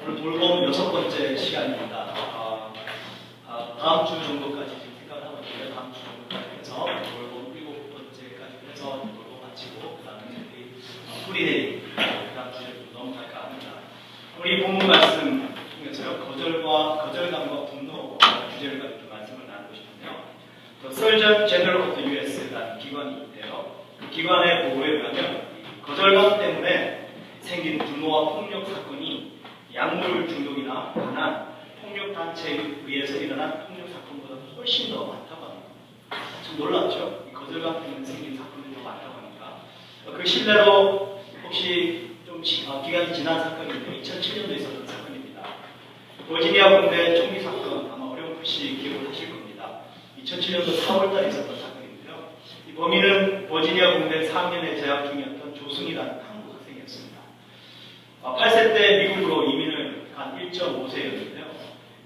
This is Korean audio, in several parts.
오늘 돌봄 6번째 시간입니다. 다음 주 정도까지 지금 생각을 하고 있는데 다음 주 정도까지 해서 돌봄 7번째까지 해서 돌봄 마치고 그 다음에 우리 프리데이 그 다음 주에 넘어갈까 합니다. 우리 본문 말씀 통해서요. 거절감과 분노 주제를 가지고 말씀을 나누고 싶은데요. The Surgeon General of the U.S.라는 기관이 있는데요. 그 기관의 보고에 의하면 거절감 때문에 생긴 분노와 폭력 사건이 약물 중독이나 가난, 폭력 단체에 의해서 일어난 폭력 사건보다 훨씬 더 많다고 합니다. 좀 놀랍죠? 거절감 때문에 생긴 사건이 더 많다고 합니다. 그 신뢰로 혹시 좀 기간이 지난 사건인데 2007년도에 있었던 사건입니다. 버지니아 공대 총기 사건 아마 어렴풋이 기억을 하실 겁니다. 2007년도 4월달에 있었던 사건인데요. 이 범인은 버지니아 공대 4학년에 재학 중이었던 조승이라는 한국 학생이었습니다. 8세 때 미국으로 이민을 간 1.5세였는데요.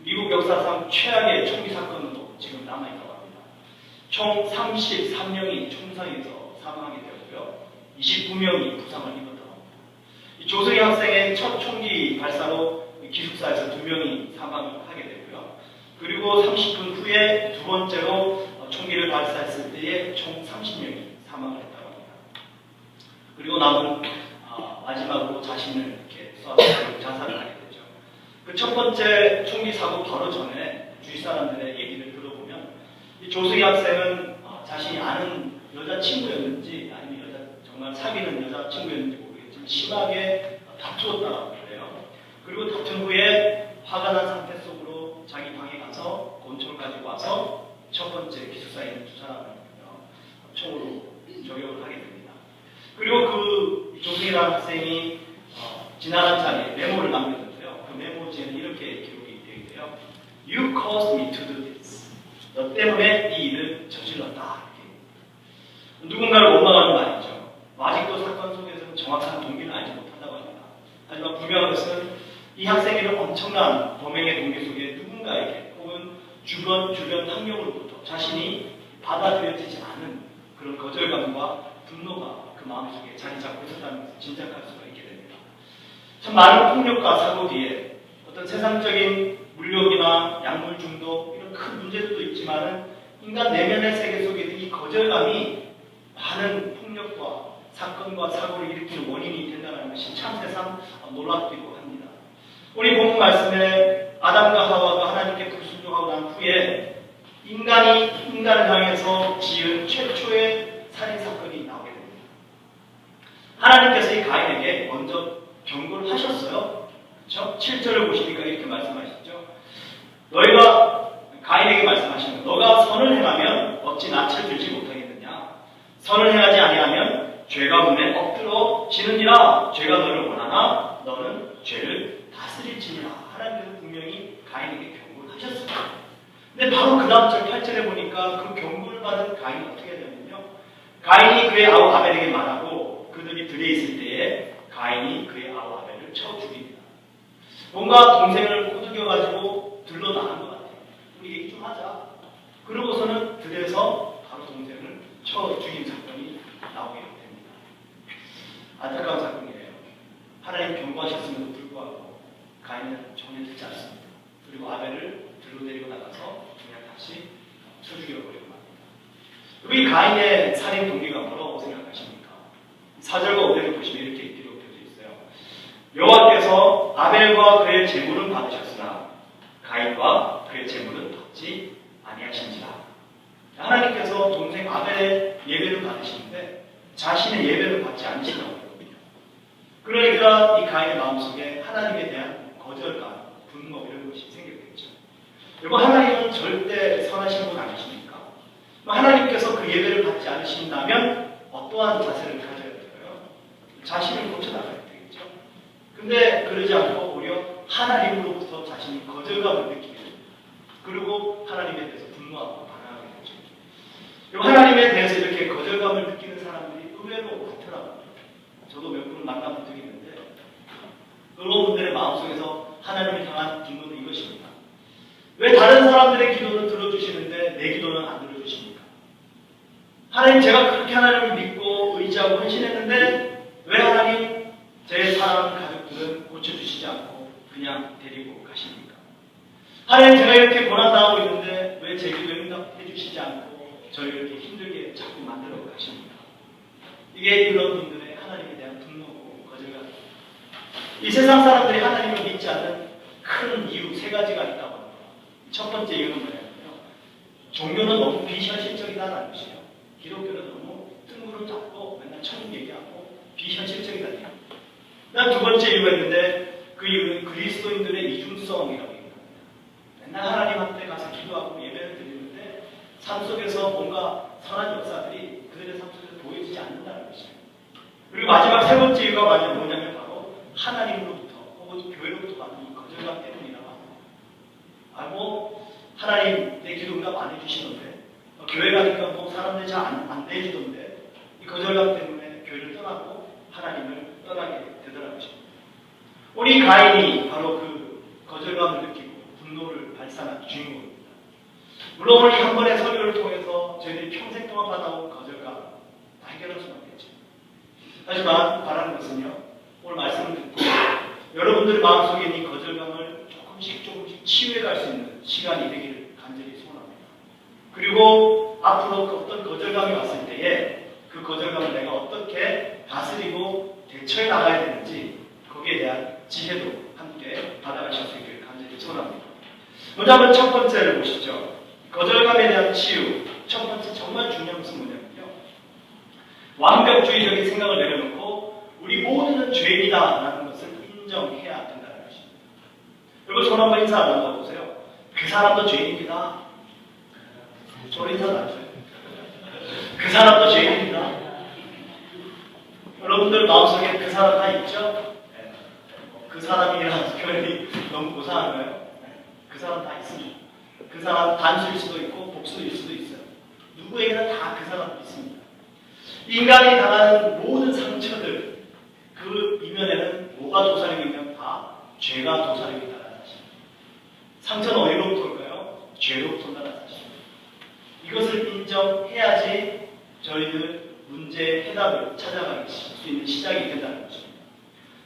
미국 역사상 최악의 총기 사건으로 지금 남아있다고 합니다. 총 33명이 총상에서 사망하게 되었고요. 29명이 부상을 입었다고 합니다. 이 조승희 학생의 첫 총기 발사로 기숙사에서 2명이 사망을 하게 되고요. 그리고 30분 후에 두 번째로 총기를 발사했을 때에 총 30명이 사망을 했다고 합니다. 그리고 남은 마지막으로 자신을 이렇게 쏴서 자살을 하게 되죠. 그 첫 번째 총기 사고 바로 전에 주위 사람들의 얘기를 들어보면 이 조승희 학생은 자신이 아는 여자친구였는지 아니면 정말 사귀는 여자친구였는지 모르겠지만 심하게 다투었다고 그래요. 그리고 다툰 후에 화가 난 상태 속으로 자기 방에 가서 권총을 가지고 와서 첫 번째 기숙사에 있는 두 사람을 총으로 저격을 하게 됩니다. 그리고 그 조승희라는 학생이 지나간 자리에 메모를 남겼는데요. 그 메모지에는 이렇게 기록이 되어 있대요. You caused me to do this. 너 때문에 이 일을 저질렀다. 이렇게. 누군가를 원망하는 말이죠. 아직도 사건 속에서는 정확한 동기는 알지 못한다고 합니다. 하지만 분명한 것은 이 학생에는 엄청난 범행의 동기 속에 누군가에게 혹은 주변 환경으로부터 자신이 받아들여지지 않은 그런 거절감과 분노가 그 마음속에 자리 잡고 있었다는 것을 짐작할 수가 있게 됩니다. 참 많은 폭력과 사고 뒤에 어떤 세상적인 물욕이나 약물 중독 이런 큰 문제들도 있지만은 인간 내면의 세계 속에 있는 이 거절감이 많은 폭력과 사건과 사고를 일으키는 원인이 된다는 것이 참 세상 놀랍기도 합니다. 우리 본문 말씀에 아담과 하와가 하나님께 불순종하고 난 후에 인간이 인간을 향해서 지은 최초의 살인사건이 나오게 됩니다. 하나님께서 이 가인에게 먼저 경고를 하셨어요. 그렇죠? 7절을 보시니까 이렇게 말씀하시죠. 너희가 가인에게 말씀하시는 너가 선을 행하면 어찌 낯을 들지 못하겠느냐. 선을 행하지 아니하면 죄가 문에 엎드러지느니라. 죄가 너를 원하나 너는 죄를 다스릴지니라. 하나님께서 분명히 가인에게 경고를 하셨습니다. 근데 바로 그 다음 절 8절에 보니까 그 경고를 받은 가인이 어떻게 되냐면요. 가인이 그의 아우 아벨에게 말하고 그들이 들에 있을 때에 가인이 그의 아우 아벨을 쳐 죽입니다. 뭔가 동생을 꼬드겨가지고 들러 나간 것 같아요. 우리 얘기 좀 하자. 그러고서는 들에서 바로 동생을 쳐 죽인 사건이 나오게 됩니다. 안타까운 사건이에요. 하나님 경고하셨음에도 불구하고 가인은 전혀 듣지 않습니다. 그리고 아벨을 들로 데리고 나가서 그냥 다시 쳐 죽여버리고 맙니다. 이 가인의 살인 동기가 뭐라고 생각하십니까? 4절과 5절을 보시면 이렇게 기록되어 있어요. 여호와께서 아벨과 그의 제물은 받으셨으나 가인과 그의 제물은 받지 아니하신지라. 하나님께서 동생 아벨의 예배를 받으시는데 자신의 예배를 받지 않으신다고 합니다. 그러니까 이 가인의 마음속에 하나님에 대한 거절감, 분노 이런 것이 생겼겠죠. 여러분 하나님은 절대 선하신 분 아니십니까? 하나님께서 그 예배를 받지 않으신다면 어떠한 자세를 가져야 될까요? 자신을 고쳐나가야 되겠죠. 근데 그러지 않고 오히려 하나님으로부터 자신이 거절감을 느끼게 됩니다. 그리고 하나님에 대해서 분노하고 반항하게 되죠. 여러분 하나님에 대해서 이렇게 거절감을 느끼는 사람들이 의외로 많더라고요. 저도 몇 분을 만나본 적이 있는데 여러분들의 마음속에서 하나님을 향한 분노는 이것입니다. 왜 다른 사람들의 기도는 들어주시는데 내 기도는 안 들어주십니까? 하나님 제가 그렇게 하나님을 믿고 의지하고 헌신했는데 왜 하나님 제 사랑하는 가족들은 고쳐주시지 않고 그냥 하나님, 제가 이렇게 고난당하고 있는데 왜 제 기도에 응답해 주시지 않고 저를 이렇게 힘들게 자꾸 만들어 가십니까? 이게 이런 분들의 하나님에 대한 분노고 거절감입니다. 이 세상 사람들이 하나님을 믿지 않는 큰 이유 세 가지가 있다고 합니다. 첫 번째 이유는 뭐냐면요, 종교는 너무 비현실적이다라는 것이에요. 기독교는 너무 뜬구름 잡고 맨날 천국 얘기하고 비현실적이다. 난 두 번째 이유가 있는데, 그 이유는 그리스도인들의 이중성이라고 얘기합니다. 맨날 하나님한테 가서 기도하고 예배를 드리는데 삶 속에서 뭔가 선한 역사들이 그들의 삶 속에서 보여지지 않는다는 것이에요. 그리고 마지막 세 번째 이유가 뭐냐면 바로 하나님으로부터 혹은 교회로부터 받는 이 거절감 때문이라고 합니다. 하나님 내 기도 응답 안 해주시는데, 교회 가니까 뭐 사람들이 잘 안 대해주던데, 이 거절감 때문에 교회를 떠나고 하나님을 떠나게 되더라고요. 우리 가인이 바로 그 거절감을 느끼고 분노를 발산한 주인공입니다. 물론 우리 한 번의 설교를 통해서 저희들이 평생 동안 받아온 거절감 해결할 수는 없겠죠. 하지만 바라는 것은요, 오늘 말씀을 듣고 여러분들 마음속에 있는 거절감을 조금씩 치유해 갈 수 있는 시간이 되기를 간절히 소원합니다. 그리고 앞으로 어떤 거절감이 왔을 때에 그 거절감을 내가 어떻게 다스리고 대처해 나가야 되는지, 거기에 대한 지혜도 함께 받아가실 수 있기를 간절히 소원합니다. 먼저 한번 첫 번째를 보시죠. 거절감에 대한 치유. 첫 번째 정말 중요한 것은 뭐냐면요, 완벽주의적인 생각을 내려놓고 우리 모두는 죄인이다라는 것을 인정해야 된다는 것입니다. 여러분, 손 한번 인사 안 한다고 보세요. 그 사람도 죄인입니다. 저를 인사 안 하세요. 그 사람도 죄인입니다. 여러분들 마음속에 그 사람 다 있죠? 네. 그 사람이라는 표현이 너무 고상한가요? 네. 그 사람 다 있습니다. 그 사람 단수일 수도 있고 복수일 수도 있어요. 누구에게나 다 그 사람이 있습니다. 인간이 당하는 모든 상처들, 그 이면에는 뭐가 도사리고 있냐면 다 죄가 도사리고 있다는 사실입니다. 상처는 어디로부터 올까요? 죄로부터 온다는 사실입니다. 이것을 인정해야지 저희들 문제의 해답을 찾아갈 수 있는 시작이 된다는 것입니다.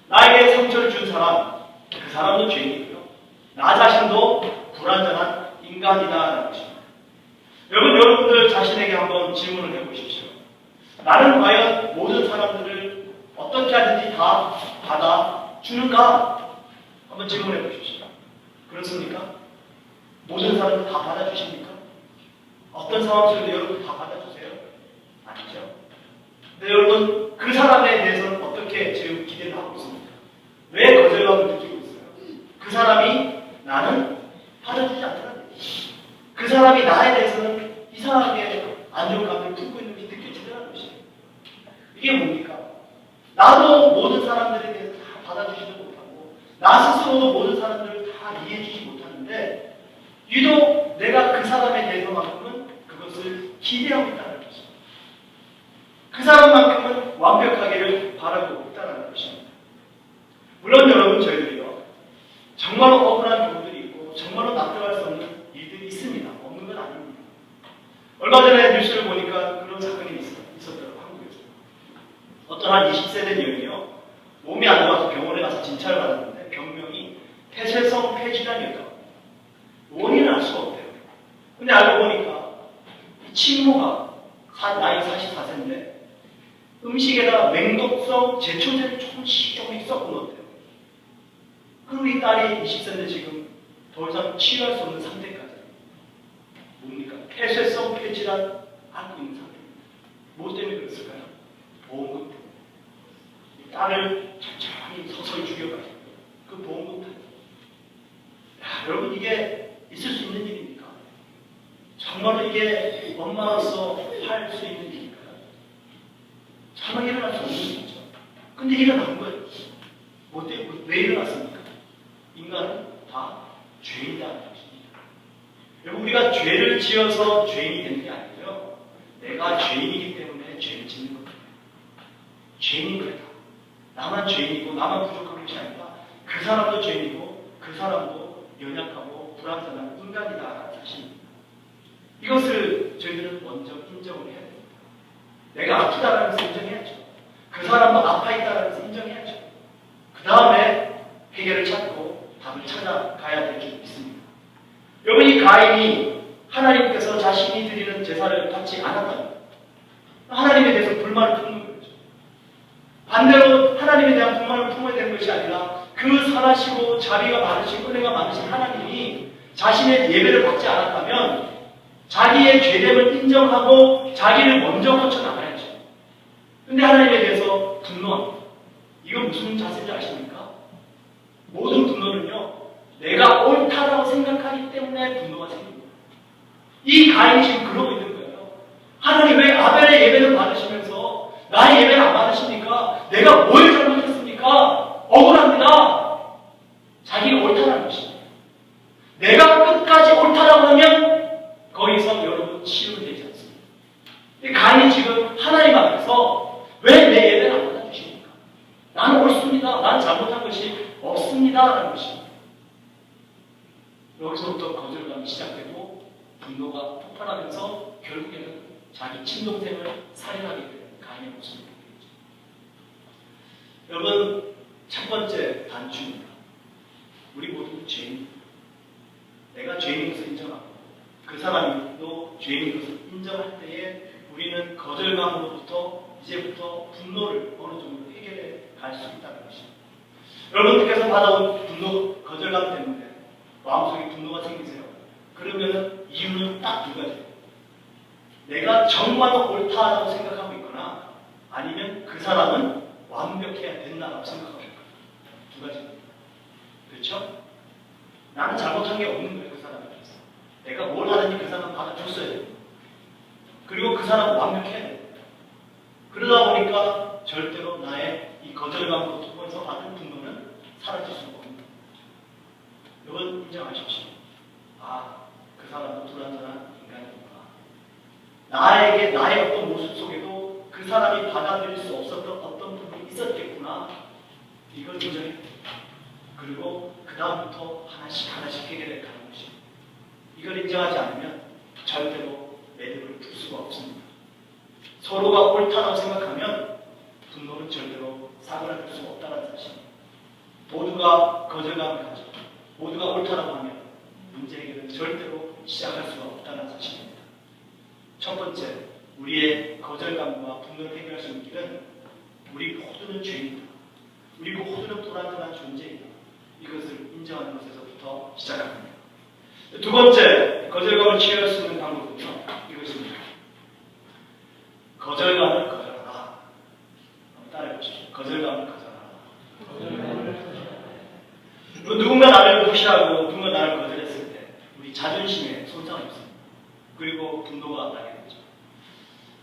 나에게 상처를 준 사람, 그 사람도 죄인이고요, 나 자신도 불완전한 인간이다라는 것입니다. 여러분들 자신에게 한번 질문을 해보십시오. 나는 과연 모든 사람들을 어떻게 하든지 다 받아주는가? 한번 질문해 보십시오. 그렇습니까? 모든 사람들 다 받아주십니까? 어떤 상황 속에도 여러분 다 받아주세요? 아니죠. 근데 여러분, 그 사람에 대해서는 어떻게 지금 기대를 하고 있습니까? 왜 거절감을 느끼고 있어요? 그 사람이 나는 받아주지 않더라고요. 그 사람이 나에 대해서는 이상하게 안 좋은 감정을 품고 있는 게 느껴지더라는 것이에요. 이게 뭡니까? 나도 모든 사람들에 대해서 다 받아주지도 못하고, 나 스스로도 모든 사람들을 다 이해해주지 못하는데, 유독 내가 그 사람에 대해서만큼은 그것을 기대하고 있다는 것입니다. 그 사람만큼은 완벽하기를 바라고 있다는 것입니다. 물론 여러분, 저희들이요, 정말로 억울한 경우들이 있고 정말로 납득할 수 없는 일들이 있습니다. 없는 건 아닙니다. 얼마 전에 뉴스를 보니까 그런 사건이 있었더라고요. 한국에서 어떤 한 20세 된 여인이요, 몸이 안 좋아서 병원에 가서 진찰을 받았는데 병명이 폐쇄성 폐질환이었다고. 원인은 알 수가 없대요. 근데 알고 보니까 이 친모가 나이 44세인데 음식에다 맹독성 제초제를 조금씩 섞어 넣었대요. 그리고 이 딸이 20세인데 지금 더 이상 치유할 수 없는 상태까지. 뭡니까? 폐쇄성 폐질환 앓고 있는 상태입니다. 뭐 때문에 그랬을까요? 보험금 때문에. 이 딸을 천천히 서서히 죽여가지고 그 보험금 때문에. 여러분, 이게 있을 수 있는 일입니까? 정말로 이게 엄마로서 할 수 있는 일일까요? 정말 일어날 수 없는 일이죠. 근데 일어난 거예요. 뭐 때문에? 왜 일어났습니까? 인간은 다 죄인이라는 것입니다. 여러분, 우리가 죄를 지어서 죄인이 되는 게 아니고요, 내가 죄인이기 때문에 죄를 짓는 겁니다. 죄인인 거예요. 나만 죄인이고 나만 부족한 것이 아니라 그 사람도 죄인이고 그 사람도 연약하고 불완전한 인간이다라는 사실입니다. 이것을 저희들은 먼저 인정을 해야 됩니다. 내가 아프다라는 것을 인정해야죠. 그 사람도 아파 있다라는 것을 인정해야죠. 그 다음에 해결을 찾고 답을 찾아가야 될 줄 믿습니다. 가인이 하나님께서 자신이 드리는 제사를 받지 않았다면 하나님에 대해서 불만을 품는 거죠. 반대로 하나님에 대한 불만을 품어야 되는 것이 아니라 그 선하시고 자비가 많으시고 은혜가 많으신 하나님이 자신의 예배를 받지 않았다면 자기의 죄됨을 인정하고 자기를 먼저 고쳐나가야죠. 근데 하나님에 대해서 분노합니다. 이건 무슨 자세인지 아십니까? 모든 분노는요, 내가 옳다라고 생각하기 때문에 분노가 생깁니다. 이 가인이 지금 그러고 있는 거예요. 하나님 왜 아벨의 예배를 받으시면서 나의 예배를 안 받으십니까? 내가 뭘 잘못했습니까? 억울합니다. 자기가 옳다라는 것입니다. 내가 끝까지 옳다라고 하면 거기서 여러분 치유되지 않습니다. 가인이 지금 하나님 앞에서 왜 내 예배를 안 받아주십니까? 나는 옳습니다. 나는 잘못한 것이 없습니다. 라는 것입니다. 여기서부터 거절감이 시작되고 분노가 폭발하면서 결국에는 자기 친동생을 살인하게 되는 가인의 모습이 되겠죠. 여러분, 첫 번째 단추입니다. 우리 모두 죄인입니다. 내가 죄인인 것을 인정하고 그 사람도 죄인인 것을 인정할 때에 우리는 거절감으로부터 이제부터 분노를 어느 정도 해결해 갈 수 있다는 것입니다. 여러분들께서 받아온 분노, 거절감 때문에 마음속에 분노가 생기세요. 그러면 이유는 딱 두 가지예요. 내가 정말 옳다고 생각하고 있거나 아니면 그 사람은 완벽해야 된다고 생각하고 있거나 두 가지입니다. 그렇죠? 나는 잘못한 게 없는 거예요. 그 사람에 대해서. 내가 뭘 하든지 그 사람은 받아줬어야 돼요. 그리고 그 사람은 완벽해야 돼요. 그러다 보니까 절대로 나의 이 거절감으로 통해서 받은 분노는 사라질 수가 없습니다. 이건 인정하십시오. 아, 그 사람은 불완전한 인간이구나. 나에게 나의 어떤 모습 속에도 그 사람이 받아들일 수 없었던 어떤 부분이 있었겠구나. 이걸 인정해. 그리고 그 다음부터 하나씩 하나씩 해결해 가는 것입니다. 이걸 인정하지 않으면 절대로 매듭을 풀 수가 없습니다. 서로가 옳다고 생각하면 분노는 절대로 사그라들 수가 없다는 사실입니다. 모두가 거절감을 가지고 모두가 옳다라고 하면 문제 해결은 절대로 시작할 수가 없다는 사실입니다. 첫 번째, 우리의 거절감과 분노를 해결할 수 있는 길은 우리 모두는 죄인이다. 우리 모두는 불완전한 존재이다. 이것을 인정하는 것에서부터 시작합니다. 두 번째, 거절감을 치유할 수 있는 방법은요, 이것입니다. 거절감을 거절하라. 따라해 보십시오. 거절감을 거절하라. 누군가 나를 무시하고 누군가 나를 거절했을 때 우리 자존심에 손상이 있습니다. 그리고 분노가 나게 되죠.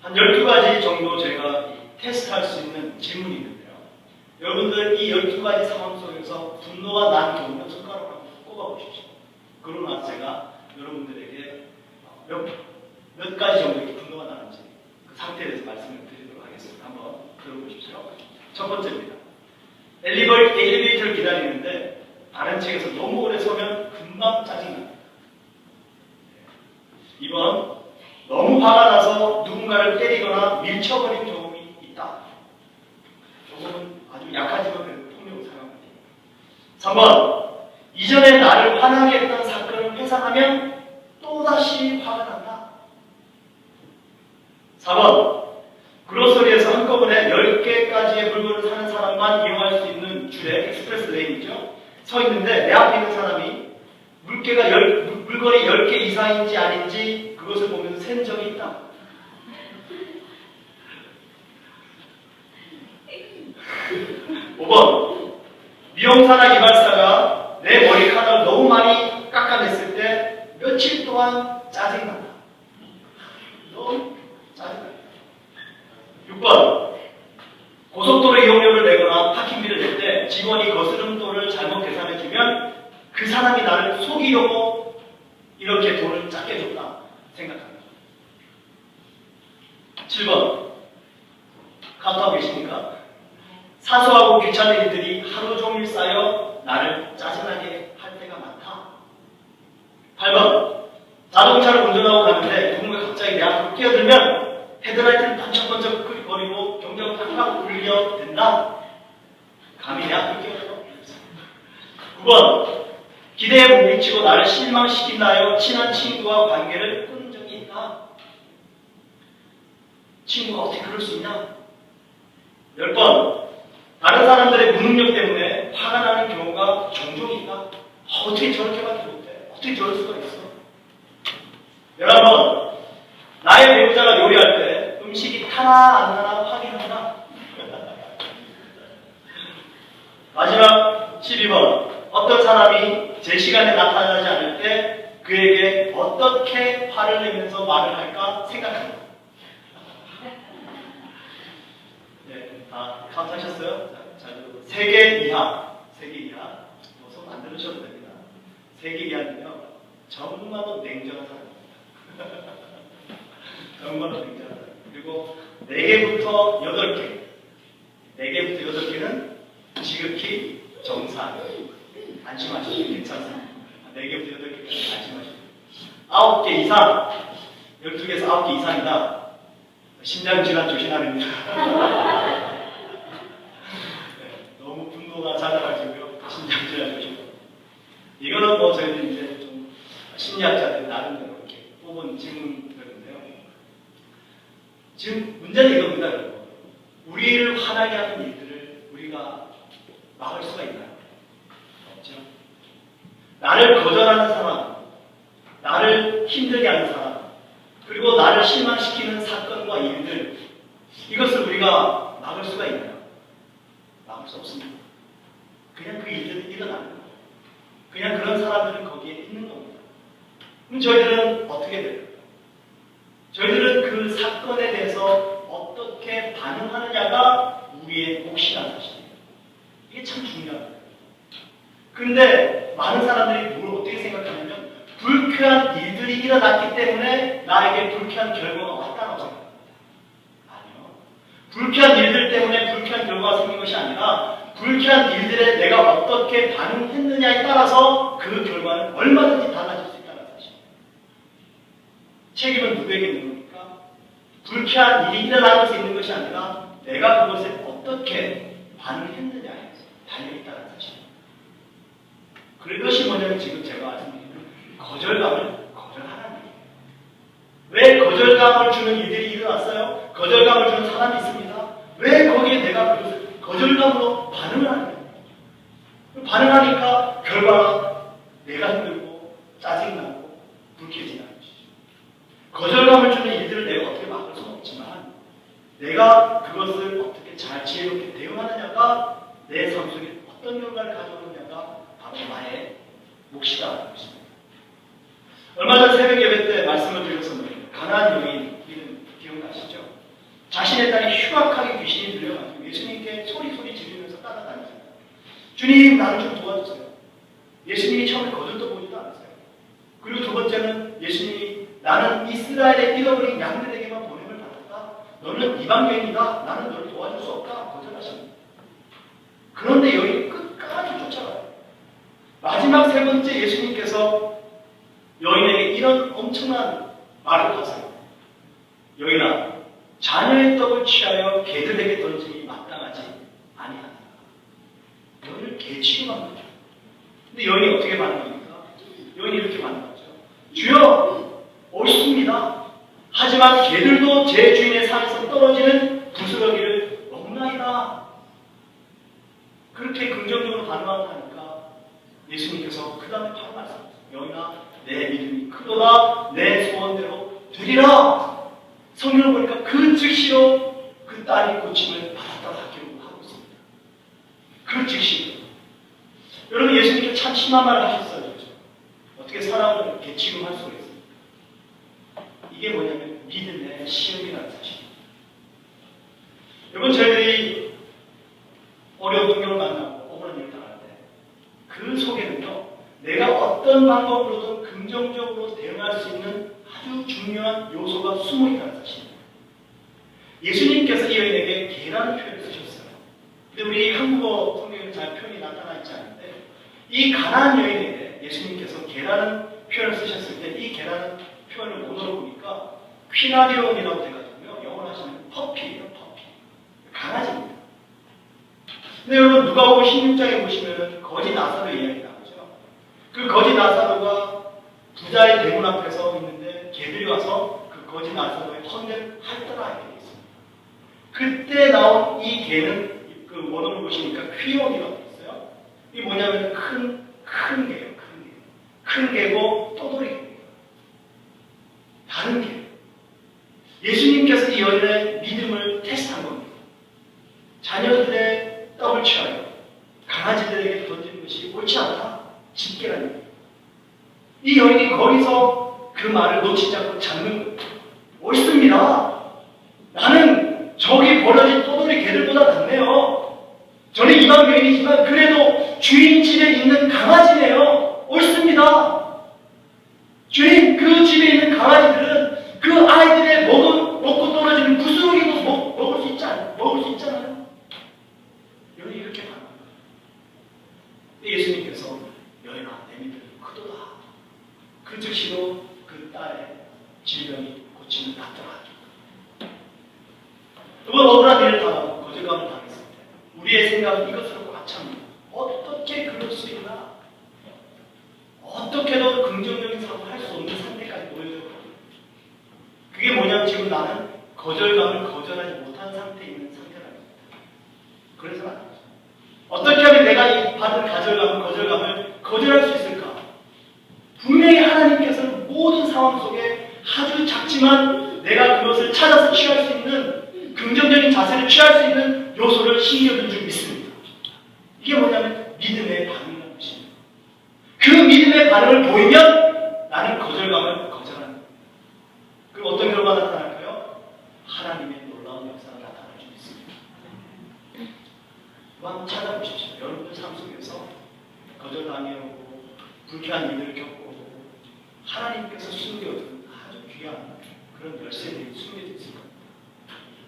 한 12가지 정도 제가 테스트할 수 있는 질문이 있는데요. 여러분들 이 12가지 상황 속에서 분노가 난 경우는 손가락으로 한번 꼽아보십시오. 그러고 나서 제가 여러분들에게 몇 가지 정도의 분노가 나는지 그 상태에 대해서 말씀을 드리도록 하겠습니다. 한번 들어보십시오. 첫 번째입니다. 엘리베이터를 기다리는데 다른 층에서 너무 오래 서면 금방 짜증납니다. 2번, 너무 화가 나서 누군가를 때리거나 밀쳐버린 경험이 있다. 조금은 아주 약하지만 그래도 폭력을 사용합니다. 3번, 이전에 나를 화나게 했던 사건을 회상하면 또다시 화가 난다. 4번, 그로서리에서 한꺼번에 10개까지의 물건을 사는 사람만 이용할 수 있는 줄에 엑스프레스 레인이죠. 서 있는데 내 앞에 있는 사람이 물건이 10개 이상인지 아닌지 그것을 보면서 센 적이 있다. 5번, 미용사나 이발사가 내 머리카락을 너무 많이 깎아냈을 때 며칠 동안 짜증난다. 너무 짜증난다. 6번, 고속도로 이용료를 내거나 파킹비를 낼 때 직원이 거스름돈을 잘못 계산해주면 그 사람이 나를 속이려고 이렇게 돈을 작게 줬다 생각합니다. 7번, 카운트하고 계십니까? 사소하고 귀찮은 일들이 하루 종일 쌓여 나를 짜증나게 할 때가 많다. 8번, 자동차를 운전하고 가는데 누군가 갑자기 내 앞으로 끼어들면 헤드라이트를 번쩍번쩍 거리고 경적을 팍팍 울려 댄다. 감히 내 앞으로 끼어들어. 9번, 기대에 못 미치고 나를 실망시킨다 하여 친한 친구와 관계를 끊은 적이 있다. 친구가 어떻게 그럴 수 있냐? 10번, 다른 사람들의 무능력 때문에 화가 나는 경우가 종종 있다. 어떻게 저렇게밖에 못해? 어떻게 저럴 수가 있어? 11번, 나의 배우자가 요리할 때 음식이 타나 안 타나 확인한다. 마지막 12번, 어떤 사람이 제 시간에 나타나지 않을 때 그에게 어떻게 화를 내면서 말을 할까 생각합니다. 네, 다 카운트하셨어요? 자, 3개 이하, 3개 이하, 손 안 들으셔도 됩니다. 3개 이하는요, 정말로 냉정한 사람입니다. 정말로 냉정한 사람. 그리고 4개부터 8개, 4개부터 8개는 지극히 정상. 안심하시고 괜찮습니다. 4개부터 8개까지 안심하시고 9개 이상, 12개에서 9개 이상이다. 심장질환 조심하랍니다. 네, 너무 분노가 잦아가지고요. 심장질환 조심하랍니다. 이거는 뭐 저희들 이제 좀 심리학자들 나름대로 이렇게 뽑은 질문들인데요. 지금 문제는 이겁니다, 여러분. 우리를 화나게 하는 일들을 우리가 막을 수가 있나요? 없죠. 나를 거절하는 사람, 나를 힘들게 하는 사람, 그리고 나를 실망시키는 사건과 일들, 이것을 우리가 막을 수가 있나요? 막을 수 없습니다. 그냥 그 일들이 일어나는 거예요. 그냥 그런 사람들은 거기에 있는 겁니다. 그럼 저희들은 어떻게 돼요? 저희들은 그 사건에 대해서 어떻게 반응하느냐가 우리의 몫이라는 사실이에요. 이게 참 중요합니다. 그런데 많은 사람들이 뭘 어떻게 생각하냐면 불쾌한 일들이 일어났기 때문에 나에게 불쾌한 결과가 왔다고 생각합니다. 아니요. 불쾌한 일들 때문에 불쾌한 결과가 생긴 것이 아니라 불쾌한 일들에 내가 어떻게 반응했느냐에 따라서 그 결과는 얼마든지 달라질 수 있다는 사실입니다. 책임은 누구에게 있는 겁니까? 불쾌한 일이 일어나면서 있는 것이 아니라 내가 그것에 어떻게 반응했느냐에 달려있다는 사실입니다. 그것이 뭐냐면 지금 제가 말씀드리는 거절감을 거절하라는 얘기예요. 왜 거절감을 주는 일들이 일어났어요? 거절감을 주는 사람이 있습니다. 왜 거기에 내가 그것을 거절감으로 반응을 하는 거예요? 반응하니까 결과가 내가 힘들고 짜증나고 불쾌해지는 것이죠. 거절감을 주는 일들을 내가 어떻게 막을 수는 없지만 내가 그것을 어떻게 잘 지혜롭게 대응하느냐가 내 삶 속에 어떤 결과를 가져오느냐가 바로 나의 몫이라는 것입니다. 얼마 전 새벽 예배 때 말씀을 드렸었는데 가나안 여인 이름 기억나시죠? 자신의 딸이 흉악하게 귀신이 들려가지고 예수님께 소리 지르면서 따라다녔어요. 주님 나를 좀 도와주세요. 예수님이 처음에 거들떠 보지도 않았어요. 그리고 두 번째는 예수님이 나는 이스라엘의 잃어버린 양들에게만 보냄을 받았다. 너는 이방인이다. 나는 너를 도와줄 수 없다. 거절하십니다. 그런데 여인이 끝까지 쫓아가요. 마지막 세 번째 예수님께서 여인에게 이런 엄청난 말을 하세요. 여인아, 자녀의 떡을 취하여 개들에게 던지니 마땅하지 아니하다. 여인을 개 취급한 거죠. 근데 여인이 어떻게 반응합니까? 여인이 이렇게 반응하죠. 주여, 옳습니다. 하지만 개들도 제 주인의 산에서 떨어지는 부스러기를 먹나이다. 그렇게 긍정적으로 반응하니까 예수님께서 그 다음에 바로 말씀하셨어요. 여인아, 내 믿음이 크도다. 내 소원대로 되리라. 성경을 보니까 그 즉시로 그 딸이 고침을 받았다고 하고 있습니다. 그 즉시로. 여러분, 예수님께서 참 심한 말을 하셨어요. 그렇죠? 어떻게 사람을 이렇게 취급할 수가 있습니까? 이게 뭐냐면 믿음의 시험이라는 사실입니다. 여러분, 저희들이 어려운 환경을 만나고 억울한 일을 당할 때 그 속에는요, 내가 어떤 방법으로든 긍정적으로 대응할 수 있는 아주 중요한 요소가 숨어 있다는 사실입니다. 예수님께서 이 여인에게 개라는 표현을 쓰셨어요. 근데 우리 한국어 성경에는 잘 표현이 나타나 있지 않은데 이 가나안 여인에게 예수님께서 개라는 표현을 쓰셨을 때 이 개라는 표현을 원어로 보니까 퀴나리온이라고 돼가지고요. 영어로 하시면 퍼피예요. 퍼피. 강아지입니다. 근데 여러분 누가복음 16장에 보시면은 거지 나사로의 이야기 나오죠. 그 거지 나사로가 부자의 대문 앞에 서 있는데 개들이 와서 그 거지 나사로의 헌을 핥더라 이렇게 있습니다. 그때 나온 이 개는 그 원어를 보시니까 퀴온이라고 있어요. 이게 뭐냐면 큰 개예요. 큰 개고 떠돌이 개예요. 다른 개. 예수님께서 이 여인의 믿음을 테스트한 겁니다. 자녀들의 떡을 취하여 강아지들에게 던지는 것이 옳지 않다. 집게라는 거예요. 이 여인이 거기서 그 말을 놓치지 않고 잡는 거예요. 옳습니다. 나는 저기 버려진 떠돌이 개들보다 낫네요. 저는 이방 여인이지만 그래도 주인 집에 있는 강아지네요. 옳습니다. 주인 그 집에 있는 강아지들은 그 아이들의 먹고 떨어지는 부스러기도 먹을 수 있잖아요. 여인이 이렇게 말합니다. 예수님께서 여인아 내 믿음이 크도다. 그 즉시로 그 딸의 질병이 고침을 받더라. 여러분 억울한 일을 당하고 거절감을 당했을 때 우리의 생각은 이것으로 꽉 찹니다. 어떻게 그럴 수 있나? 어떻게도 긍정적인 사고를 할 수 없는 상태까지 놓여져. 그게 뭐냐면 지금 나는 거절감을 거절하지 못한 상태에 있는 상태라는 겁니다. 그래서 안 됩니다. 어떻게 하면 내가 이 받은 거절감을 거절할 수 있을까? 분명히 하나님께서는 모든 상황 속에 아주 작지만 내가 그것을 찾아서 취할 수 있는 긍정적인 자세를 취할 수 있는 요소를 신겨준 줄 믿습니다. 이게 뭐냐면 믿음의 반응이라는 것입니다. 그 믿음의 반응을 보이면 나는 거절감을 거절하는 겁니다. 그리고 어떤 결과가 나타날까요? 하나님의 놀라운 역사가 나타날 줄 믿습니다. 한번 찾아보십시오. 여러분들 삶 속에서 거절당해오고 불쾌한 일들을 겪고 하나님께서 숨겨둔 아주 귀한 그런 열쇠들이 숨겨져 있을 겁니다.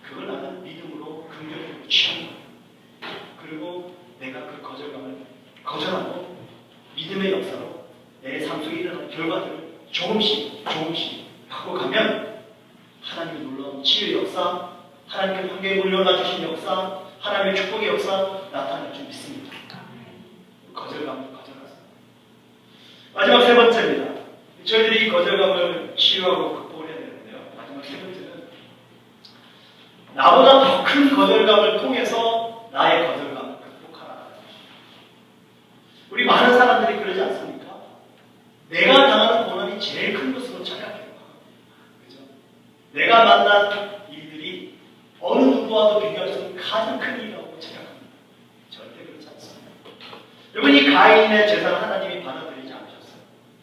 그걸 나는 믿음으로 긍정적으로 취하는 겁니다. 그리고 내가 그 거절감을 거절하고 믿음의 역사로 내 삶 속에 일어나는 결과들을 조금씩 하고 가면 하나님의 놀라운 치유의 역사, 하나님께서 환경에 물려놔 주신 역사, 하나님의 축복의 역사 나타날 줄 믿습니다. 거절감을 거절하세요. 마지막 세 번째입니다. 저희들이 이 거절감을 치유하고 극복을 해야 되는데요. 마지막 세 번째는 나보다 더 큰 거절감을 통해서 나의 거절감을 극복하라. 우리 많은 사람들이 그러지 않습니까? 내가 당하는 고난이 제일 큰 것으로 착각해요. 그죠? 내가 만난 일들이 어느 누구와도 비교할 수 없는 가장 큰 일이라고 생각합니다. 절대 그렇지 않습니다. 여러분 이 가인의 제사를 하나님이 받아들이지 않으셨어요.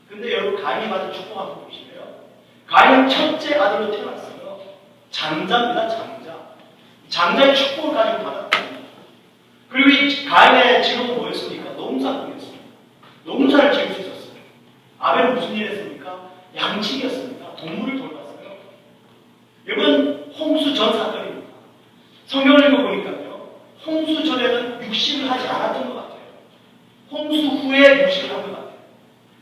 근데 여러분 가인이 받은 축복 한번 보시래요. 가인은 첫째 아들로 태어났어요. 장자입니다. 장자의 축복을 가지고 받았습니다. 그리고 이 가인의 직업은 뭐였습니까? 농사꾼이었습니다. 농사를 지을 수 있었어요. 아벨은 무슨 일 했습니까? 양치기였습니다. 동물을 돌봤어요. 여러분 홍수 전 사건입니다. 성경을 읽어보니까요. 홍수 전에는 육식을 하지 않았던 것 같아요. 홍수 후에 육식을 한 것 같아요.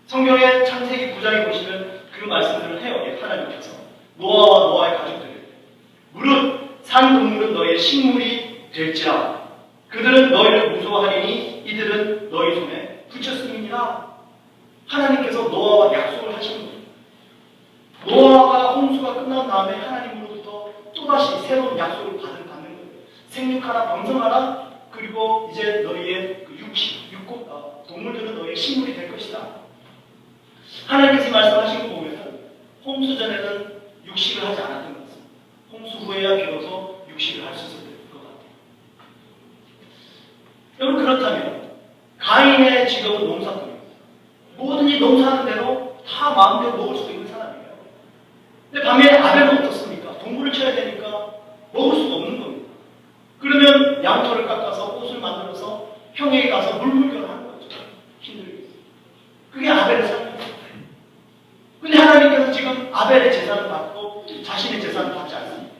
성경의 창세기 9장에 보시면 그 말씀들을 해요. 하나님께서 노아와 노아의 가족들에게 무릇 산 동물은 너희의 식물이 될지라 그들은 너희를 무서워하리니 이들은 너희 손에 붙였음이니라. 하나님께서 노아와 약속을 하신 겁니다. 노아가 홍수가 끝난 다음에 하나님으로부터 또다시 새로운 약속을 받는 거예요. 생육하라, 번성하라, 그리고 이제 너희의 그 동물들은 너희의 식물이 될 것이다. 하나님께서 말씀하신 거 보면 홍수 전에는 육식을 하지 않았던 것 같습니다. 홍수 후에야 비로소 육식을 할 수 있었을 것 같아요. 여러분 그렇다면 가인의 직업은 농사꾼입니다. 뭐든지 농사하는 대로 다 마음대로 먹을 수 있는 사람이에요. 근데 반면에 아벨은 어떻습니까? 동물을 쳐야 되니까 먹을 수가 없는 겁니다. 그러면 양털을 깎아서 옷을 만들어서 형에게 가서 물물교환하는 거죠. 힘들게. 그게 아벨의 삶이었어요. 근데 하나님께서 지금 아벨의 제사를 받고 자신의 제사를 받지 않습니다.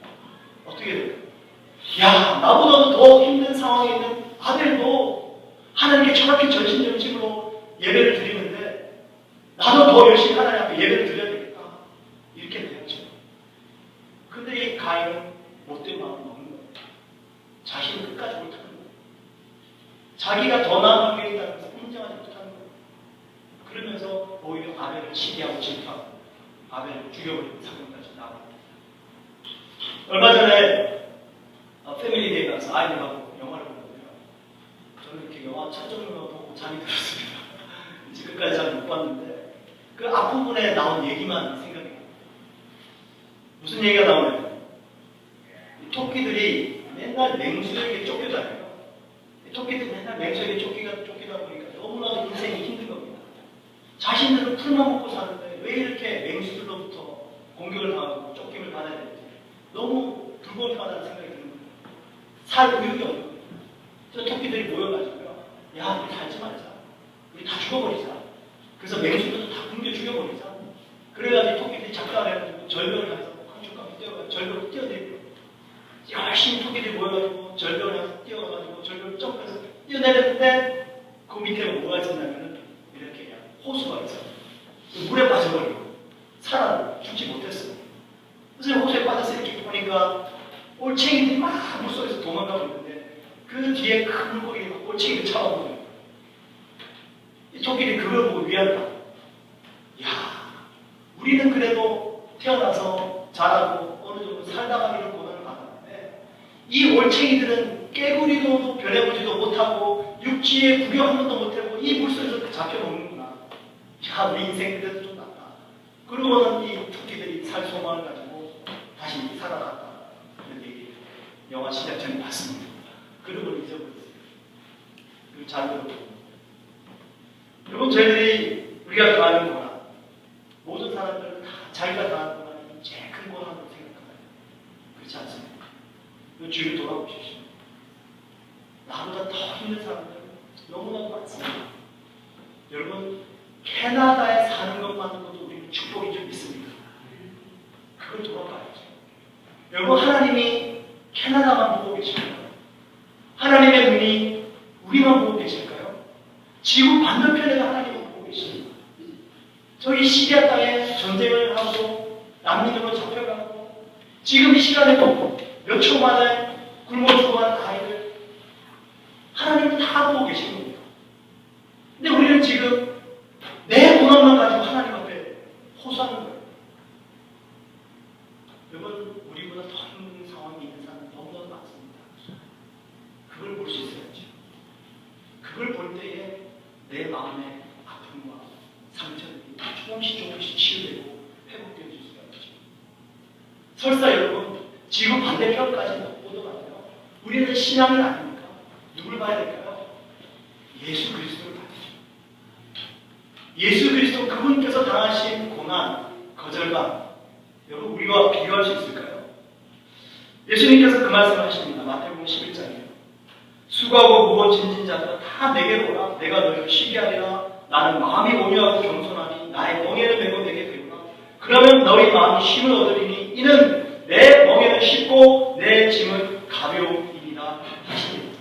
어떻게 될까요? 야, 나보다도 더 힘든 상황에 있는 아벨도 하나님께 저렇게 전심전심으로 예배를 드리는데 나도 더 열심히 하나님 앞에 예배를 드려야 되겠다. 이렇게 되었죠. 근데 이 가인은 못된 마음을 먹는 거예요. 자신은 끝까지 못하는 거예요. 자기가 더 나은 환경에 있다는 것을 인정하지 못하는 거예요. 그러면서 오히려 아벨을 시기하고 질투하고 아벨을 죽여버리는 사건까지 나옵니다. 얼마 전에 패밀리데이 가서 아이들하고 영화를 보는데요. 저는 이렇게 영화 첫 장면 보고 잠이 들었습니다. 이제 끝까지 잘 못 봤는데 그 앞부분에 나온 얘기만 생각이 납니다. 무슨 얘기가 나오냐면 이 토끼들이 맨날 맹수에게 쫓겨다녀요. 이 토끼들이 맨날 맹수에게 쫓기다 보니까 너무나도 인생이 힘든 겁니다. 자신들은 풀만 먹고 사는데 왜 이렇게 맹수들로부터 공격을 당하고 쫓김을 받아야 되는지 너무 불공평하다는 생각이 드는 거예요. 살 의욕이 없는 거예요. 저 토끼들이 모여가지고요. 야, 우리 살지 말자. 우리 다 죽어버리자. 그래서 맹수들도 다 굶겨 죽여버리자. 그래가지고 토끼들이 작가해가지고 절벽을 가서 한쪽까지 뛰어가지고 절벽을 뛰어내리고 열심히 토끼들이 모여가지고 절벽을 가서 뛰어가가지고 절벽을 점프해서 뛰어내렸는데 그 밑에 뭐가 있었냐면은 이렇게 그냥 호수가 있어요. 물에 빠져버리고 살아 죽지 못했어요. 그래서 호수에 빠져서 이렇게 보니까 올챙이들이 막 물속에서 도망가고 있는데 그 뒤에 큰 물고기가 올챙이를 잡아먹어요. 이 토끼들이 그걸 보고 위안다. 야, 우리는 그래도 태어나서 자라고 어느 정도 살다가 이런 고난을 받았는데 이 올챙이들은 깨구리도 변해보지도 못하고 육지에 구경 한 번도 못하고 이 물속에서 잡혀 먹는구나. 야, 우리 인생 그래도 좀 낫다. 그러고는 이 토끼들이 살 소망을 가지고 다시 살아갔다. 이런 얘기 영화 시작 전에 봤습니다. 그러고 잊어버렸어요. 그리고 잘 들어보고 여러분, 저희들이 우리가 당하는 고난, 모든 사람들은 다 자기가 당하는 고난이 제일 큰 고난으로 생각합니다. 그렇지 않습니까? 그 주위를 돌아보십시오. 나보다 더 힘든 사람들은 너무나도 많습니다. 여러분, 캐나다에 사는 것만으로도 우리는 축복이 좀 있습니다. 그걸 돌아봐야죠. 여러분, 하나님이 캐나다만 보고 계실까요? 하나님의 눈이 우리만 보고 계실까요? 지구 반대편에도 하나님을 보고 계십니다. 저기 시리아 땅에 전쟁을 하고 난민으로 잡혀가고 지금 이 시간에도 몇 초 만에 굶어 죽어가는 아이들 하나님은 다 보고 계신 겁니다. 근데 우리는 지금 내 고난만 가지고 하나님 앞에 호소하는 거예요. 여러분, 우리보다 더 힘든 상황이 있는 사람은 너무나 많습니다. 그걸 볼 수 있어야죠. 그걸 볼 때에 내 마음의 아픔과 상처들이 조금씩 치유되고 회복되어질 수가 있죠. 설사 여러분, 지구 반대편까지 못 보더라도요. 우리는 신앙이 아닙니까? 누굴 봐야 될까요? 예수 그리스도를 봐야죠. 예수 그리스도 그분께서 당하신 고난, 거절감, 여러분 우리와 비교할 수 있을까요? 예수님께서 그 말씀을 하십니다. 마태복음 11장이에요. 수고하고 무거운 짐진 자들아 다 내게로 오라. 내가 너희를 쉬게 하리라. 나는 마음이 온유하고 겸손하니 나의 멍에를 메고 내게 배우라. 그러면 너희 마음이 쉼을 얻으리니 이는 내 멍에는 쉽고 내 짐은 가벼우리라 하십니다.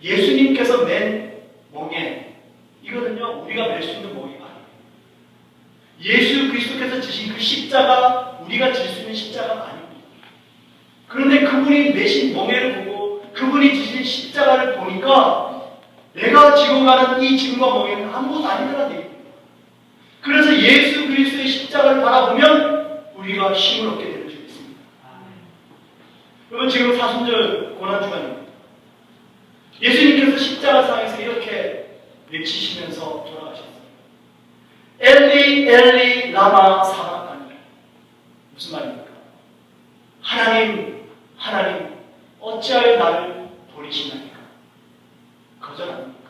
예수님께서 맨 멍에 이거는요 우리가 맬 수 있는 멍에가 아니에요. 예수 그리스도께서 지신 그 십자가 우리가 질 수 있는 십자가가 아닙니다. 그런데 그분이 매신 멍에를 보고 그분이 지신 십자가를 보니까 내가 지고 가는 이 짐과 멍에는 아무것도 아니라는 얘기입니다. 그래서 예수 그리스도의 십자가를 바라보면 우리가 힘을 얻게 되는 줄 믿습니다. 여러분 지금 사순절 고난주간입니다. 예수님께서 십자가상에서 이렇게 외치시면서 돌아가셨어요. 엘리 엘리 라마 사박다니. 무슨 말입니까? 하나님 하나님 어찌하여 나를 버리시나이까? 거절합니까?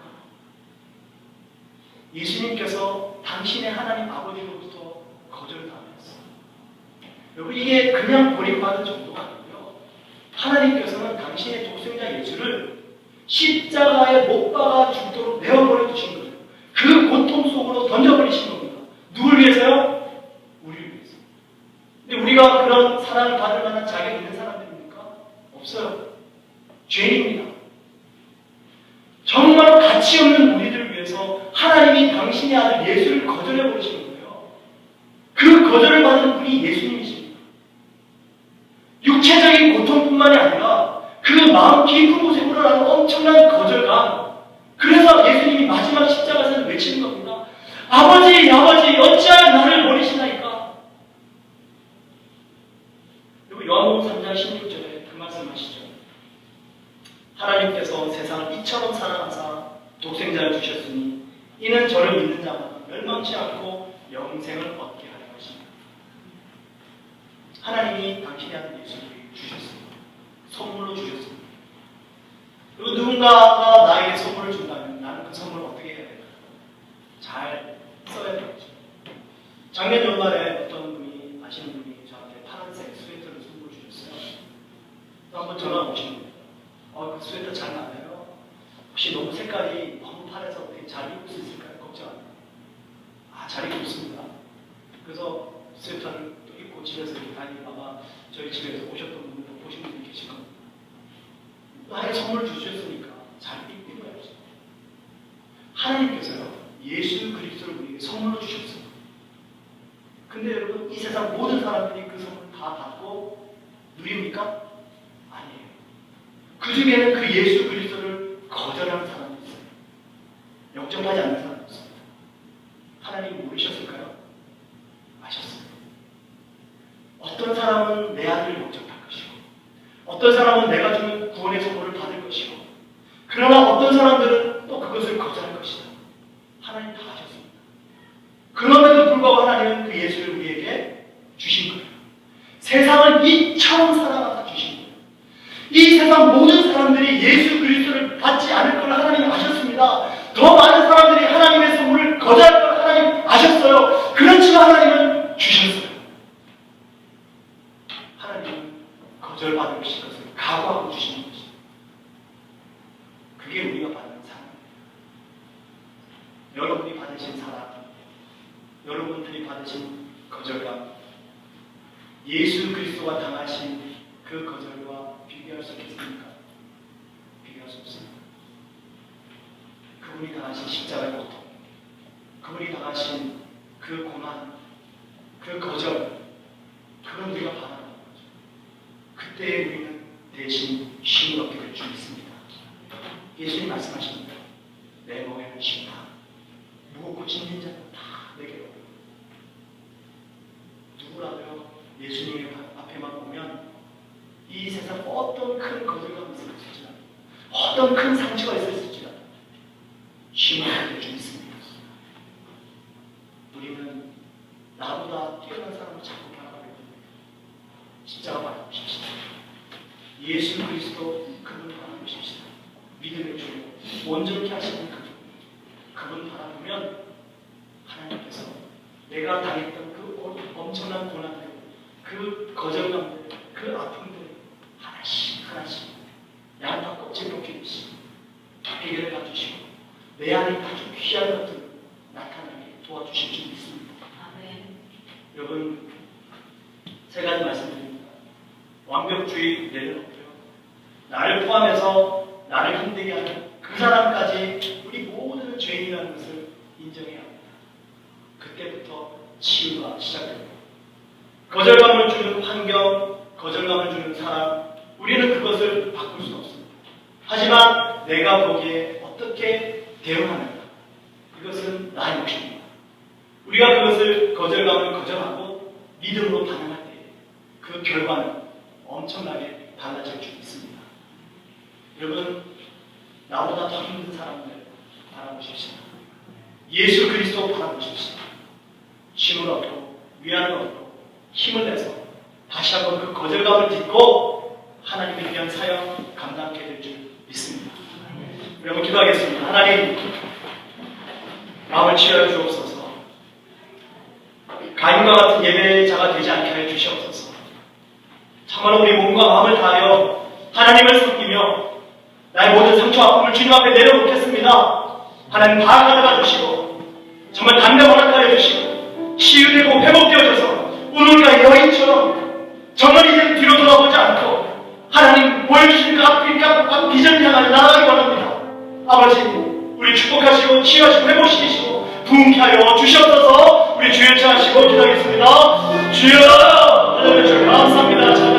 예수님께서 당신의 하나님 아버지로부터 거절당했어요. 여러분 이게 그냥 버림받은 정도가 아니고요. 하나님께서는 당신의 독생자 예수를 십자가에 못 박아 죽도록 내어버려 두신 거예요. 그 고통 속으로 던져버리신 겁니다. 누굴 위해서요? 우리를 위해서. 근데 우리가 그런 사랑을 받을 만한 자격이 있는 사람들입니까? 없어요. 죄인입니다. 정말 가치 없는 우리들을 위해서 하나님이 당신의 아들 예수를 거절해 버리신 거예요. 그 거절을 받은 분이 예수님이십니다. 육체적인 고통뿐만이 아니라 그 마음 깊은 곳에 우러나는 엄청난 거절감. 그래서 예수님이 마지막 십자가에서 외치는 겁니다. 아버지 어찌하여 나를 버리시나이까? 그리고 요한복음 3장 16절에 그 말씀하시죠. 하나님께서 세상을 이처럼 사랑하사 독생자를 주셨으니 이는 저를 믿는 자마다 멸망치 않고 영생을 얻게 하는 것입니다. 하나님이 당신의 아들 예수를 주셨습니다. 선물로 주셨습니다. 그리고 누군가가 나에게 선물을 준다면 나는 그 선물을 어떻게 해야 될까? 잘 써야 되겠죠. 작년 연말에 어떤 분이 아시는 분이 저한테 파란색 스웨터를 선물로 주셨어요. 또 한번 전화가 오신 거예요. 그 스웨터 잘 나와요. 혹시 너무 색깔이 너무 파래서 어떻게 잘 입을 수 있을까요? 걱정 안 해요. 잘 입고 있습니다. 그래서 스웨터를 또 입고 집에서 이렇게 다니고 아마 저희 집에서 오셨던 분들도 보신 분이 계실 겁니다. 나에게 선물을 주셨으니까 잘 입어야죠. 하나님께서요, 예수 그리스도를 우리에게 선물로 주셨습니다. 근데 여러분, 이 세상 모든 사람들이 그 선물을 다 받고 누립니까? 아니에요. 그 중에는 그 예수 그리스도를 거절하는 사람이 있어요. 영접하지 않는 사람이 있습니다. 하나님 모르셨을까요? 아셨습니다. 어떤 사람은 내 아들을 영접할 것이고, 어떤 사람은 내가 주는 구원의 선물을 받을 것이고, 그러나 어떤 사람들은 또 그것을 거절할 것이다. 하나님 다 아셨습니다. 그럼에도 불구하고 하나님은 그 예수를 우리에게 주신 거예요. 세상을 이처럼 사랑하사 주신 거예요. 이 세상 모든 사람들이 예수 그리스도를 받지 않을 걸 하나님 아셨습니다. 더 많은 사람들이 하나님의 선물을 거절할 걸 하나님 아셨어요. 그렇지만 하나님은 주셨어요. 하나님은 거절받을 것을 각오하고 주시는 것입니다. 그게 우리가 받는 사랑. 여러분이 받으신 사랑, 여러분들이 받으신 거절감, 예수 그리스도가 당하신 그 거절과 비교할 수 있겠습니까? 비교할 수 없습니다. 그분이 당하신 십자가의 고통, 그분이 당하신 그 고난, 그 거절, 그건 우리가 바라는 거죠. 그때에 우리는 대신 쉼을 얻게 될 줄 믿습니다. 예수님 말씀하십니다. 내 멍에는 쉰다. 무겁고 짐진 자는 다 내게로. 누구라도요, 예수님 앞에만 보면 이 세상 어떤 큰 거절감이 있을지라도, 어떤 큰 상처가 있을지라도 쉼을 얻게 될 줄 믿습니다. 우리는 나보다 뛰어난 사람을 자꾸 바라보게 됩니다. 십자가 바라보십시오. 예수 그리스도 그분 바라보십시오. 믿음을 주고 온전히 하시는 그분 바라보면 하나님께서 내가 당했던 그 엄청난 고난들, 그 거절감들, 그 아픔들 하나씩 양파 껍질 벗기듯이 해결해 봐주시고 내 안에 아주 귀한 것들을 나타나게 도와주실 줄 믿습니다. 아멘. 여러분, 세 가지 말씀드립니다. 완벽주의 내는 없고요. 나를 포함해서 나를 힘들게 하는 그 사람까지 우리 모두는 죄인이라는 것을 인정해야 합니다. 그때부터 치유가 시작됩니다. 거절감을 주는 환경, 거절감을 주는 사람, 우리는 그것을 바꿀 수 없습니다. 하지만 내가 거기에 어떻게 대응하는가, 이것은 나의 몫입니다. 우리가 그것을 거절감을 거절하고 믿음으로 반응할 때 그 결과는 엄청나게 달라질 줄 믿습니다. 여러분, 나보다 더 힘든 사람들 바라보십시오. 예수 그리스도 바라보십시오. 쉼을 얻고 위안을 얻고 힘을 내서 다시 한번 그 거절감을 딛고 하나님을 위한 사역 감당하게 될 줄 믿습니다. 여러분, 기도하겠습니다. 하나님, 마음을 치유하여 주옵소서. 가인과 같은 예배자가 되지 않게 하여 주시옵소서. 참으로 우리 몸과 마음을 다하여 하나님을 섬기며 나의 모든 상처 아픔을 주님 앞에 내려놓겠습니다. 하나님 다 가져가 주시고 정말 담대 허락하여 주시고 치유되고 회복되어져서 오늘과 여인처럼 정말 이제 뒤로 돌아보지 않고 하나님 보여주신 그 앞 비전을 향하여 나아가기 원합니다. 아버지, 우리 축복하시고 치유하시고 회복시키시고 부흥케 하여 주시옵소서. 우리 주여 찬하시고 기도하겠습니다. 주여, 하나님 주여 감사합니다.